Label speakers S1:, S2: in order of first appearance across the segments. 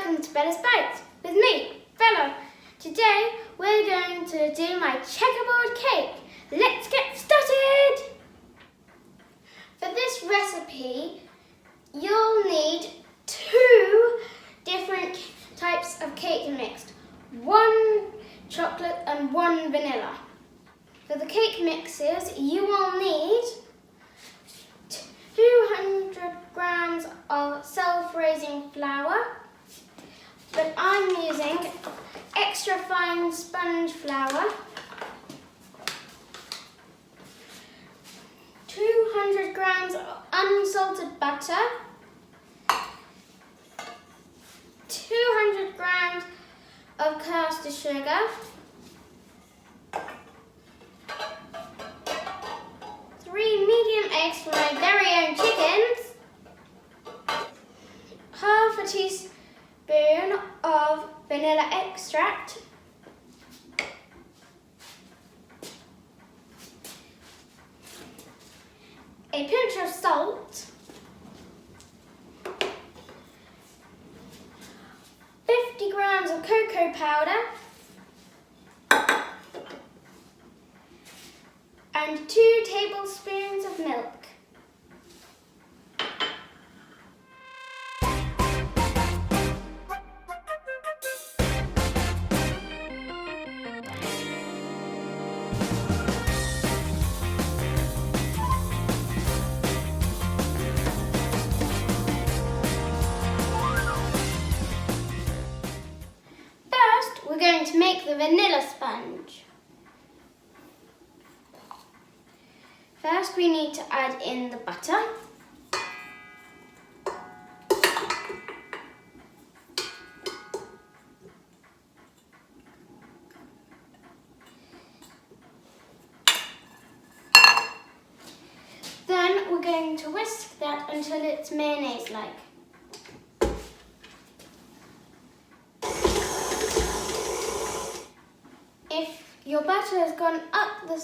S1: welcome to Bella's Bites with me, Bella. Today we're going to do my checkerboard cake. Let's get started! For this recipe, you'll need 2 different types of cake mixed. 1 chocolate and 1 vanilla. For the cake mixes, you will need 200 grams of self-raising flour, but I'm using extra fine sponge flour, 200 grams of unsalted butter, 200 grams of caster sugar, 3 medium eggs for my very own chickens, half a teaspoon of vanilla extract, a pinch of salt, 50 grams of cocoa powder, and 2 tablespoons of milk. First, we're going to make the vanilla sponge. First, we need to add in the butter. Then we're going to whisk that until it's mayonnaise-like. If your butter has gone up the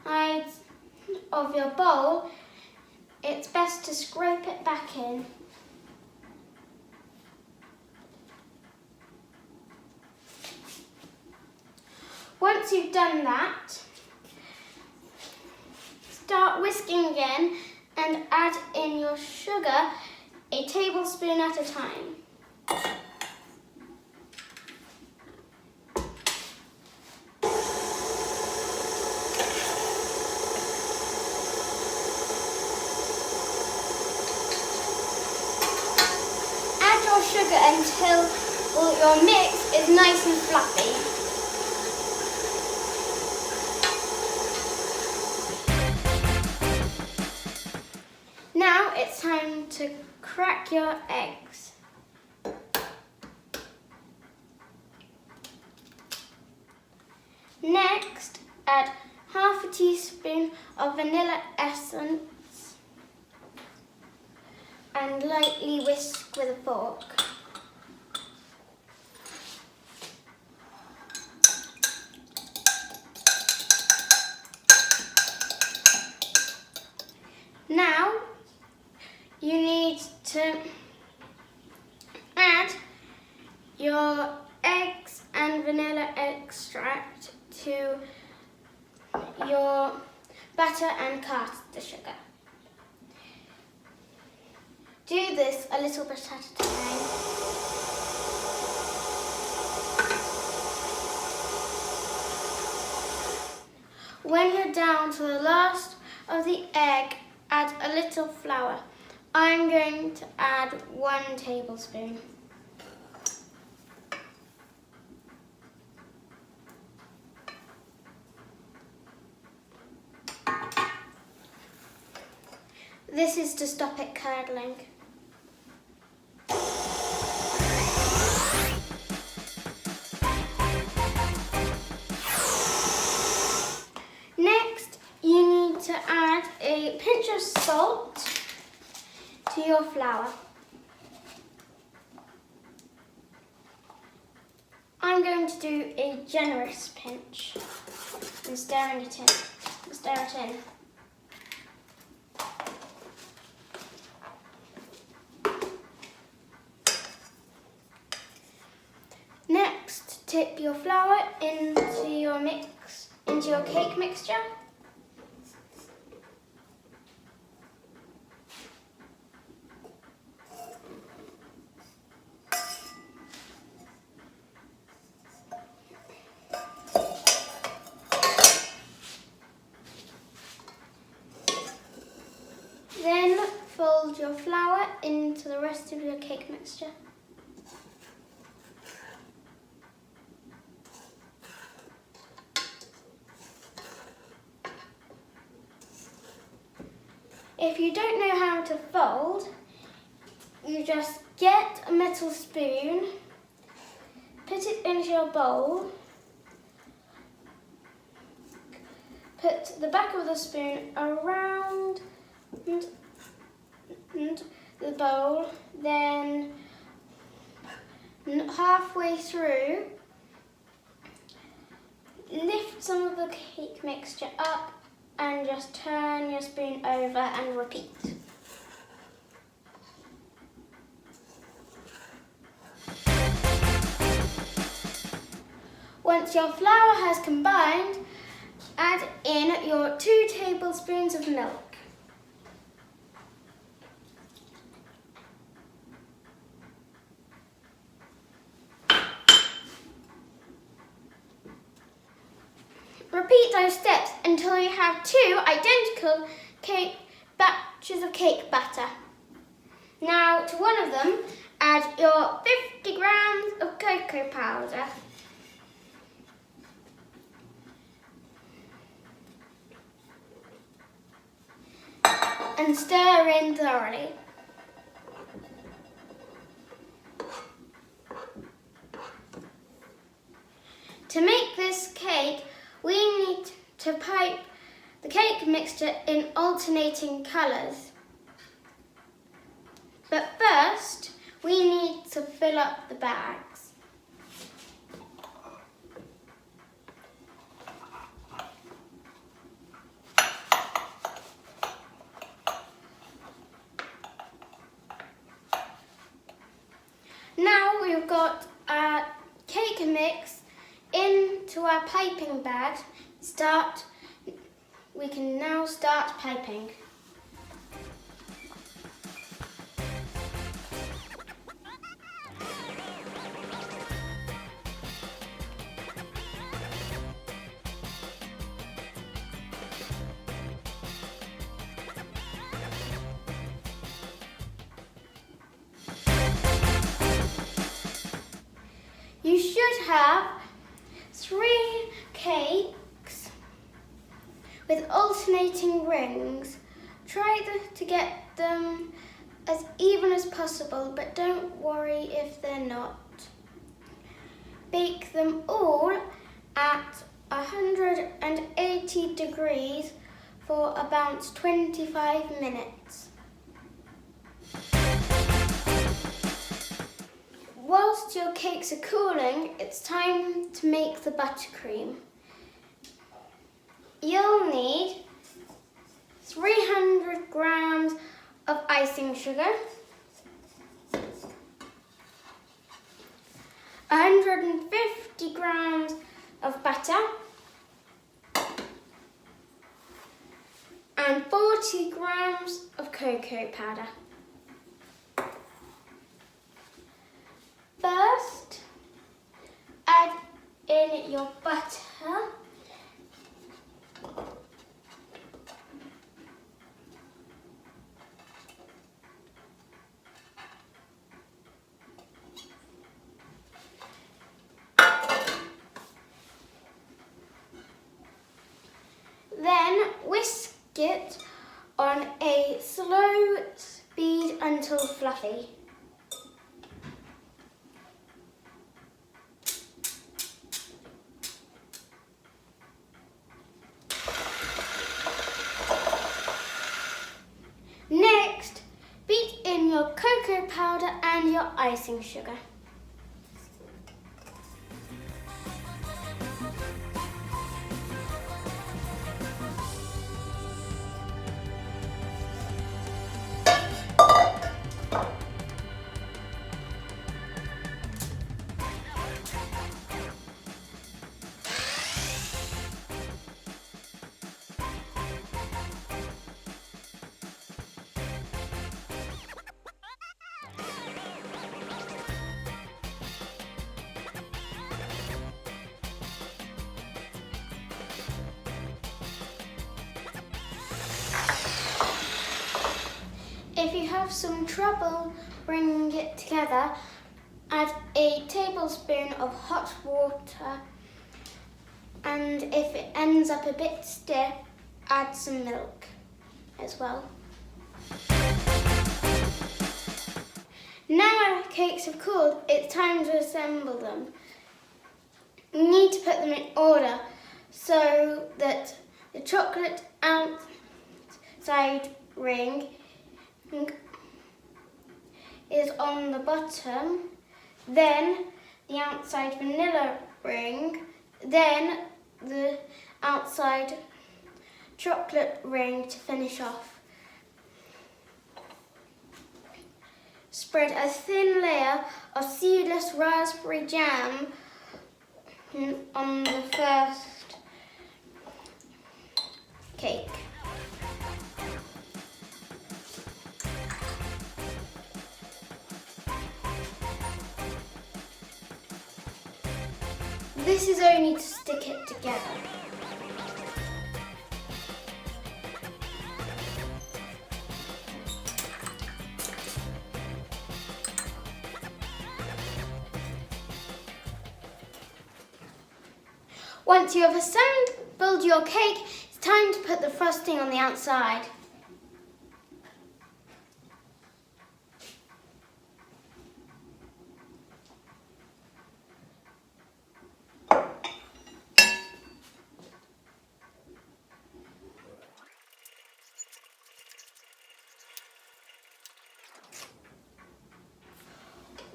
S1: sides of your bowl, it's best to scrape it back in. Once you've done that, start whisking again and add in your sugar, a tablespoon at a time. Sugar until your mix is nice and fluffy. Now it's time to crack your eggs. Next, add half a teaspoon of vanilla essence and lightly whisk with a fork. Now you need to add your eggs and vanilla extract to your butter and caster sugar. Do this a little bit at a time. When you're down to the last of the egg, add a little flour. I'm going to add 1 tablespoon. This is to stop it curdling. Next, you need to add a pinch of salt to your flour. I'm going to do a generous pinch and stir it in. tip your flour into your cake mixture. Then fold your flour into the rest of your cake mixture. If you don't know how to fold, you just get a metal spoon, put it into your bowl, put the back of the spoon around the bowl, then halfway through, lift some of the cake mixture up and just turn your spoon over and repeat. Once your flour has combined, add in your 2 tablespoons of milk. Repeat those steps until you have 2 identical batches of cake batter. Now to one of them, add your 50 grams of cocoa powder. And stir in thoroughly. To make this cake, we need to pipe the cake mixture in alternating colours. But first, we need to fill up the bags. Now we've got our cake mix into our piping bag. We can now start piping. You should have 3 cakes with alternating rings. Try to get them as even as possible, but don't worry if they're not. Bake them all at 180 degrees for about 25 minutes. Whilst your cakes are cooling, it's time to make the buttercream. You'll need 300 grams of icing sugar, 150 grams of butter, and 40 grams of cocoa powder. First, add in your butter. Then whisk it on a slow speed until fluffy. Next, beat in your cocoa powder and your icing sugar. have some trouble bringing it together, add a tablespoon of hot water, and if it ends up a bit stiff, add some milk as well. Now our cakes have cooled, it's time to assemble them. You need to put them in order so that the chocolate outside ring is on the bottom, then the outside vanilla ring, then the outside chocolate ring to finish off. Spread a thin layer of seedless raspberry jam on the first cake. This is only to stick it together. Once you have assembled your cake, it's time to put the frosting on the outside.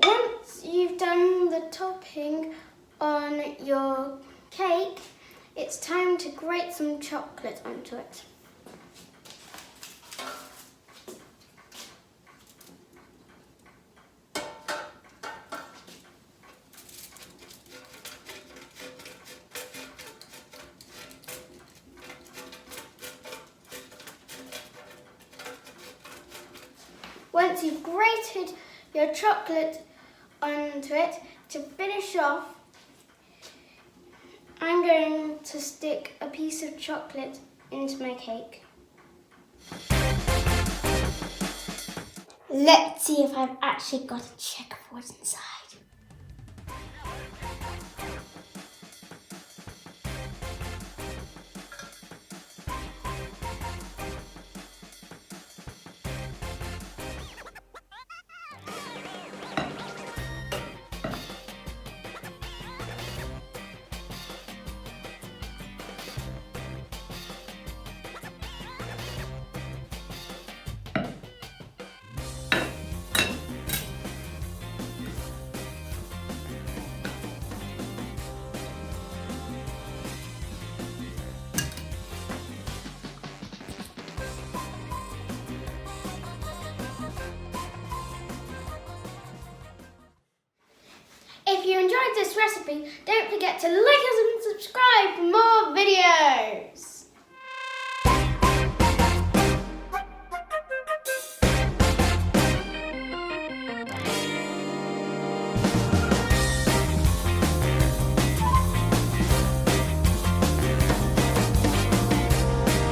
S1: Once you've done the topping on your cake, it's time to grate some chocolate onto it. Once you've grated your chocolate onto it, to finish off, I'm going to stick a piece of chocolate into my cake. Let's see if I've actually got a checkerboard inside. If you enjoyed this recipe, don't forget to like us and subscribe for more videos.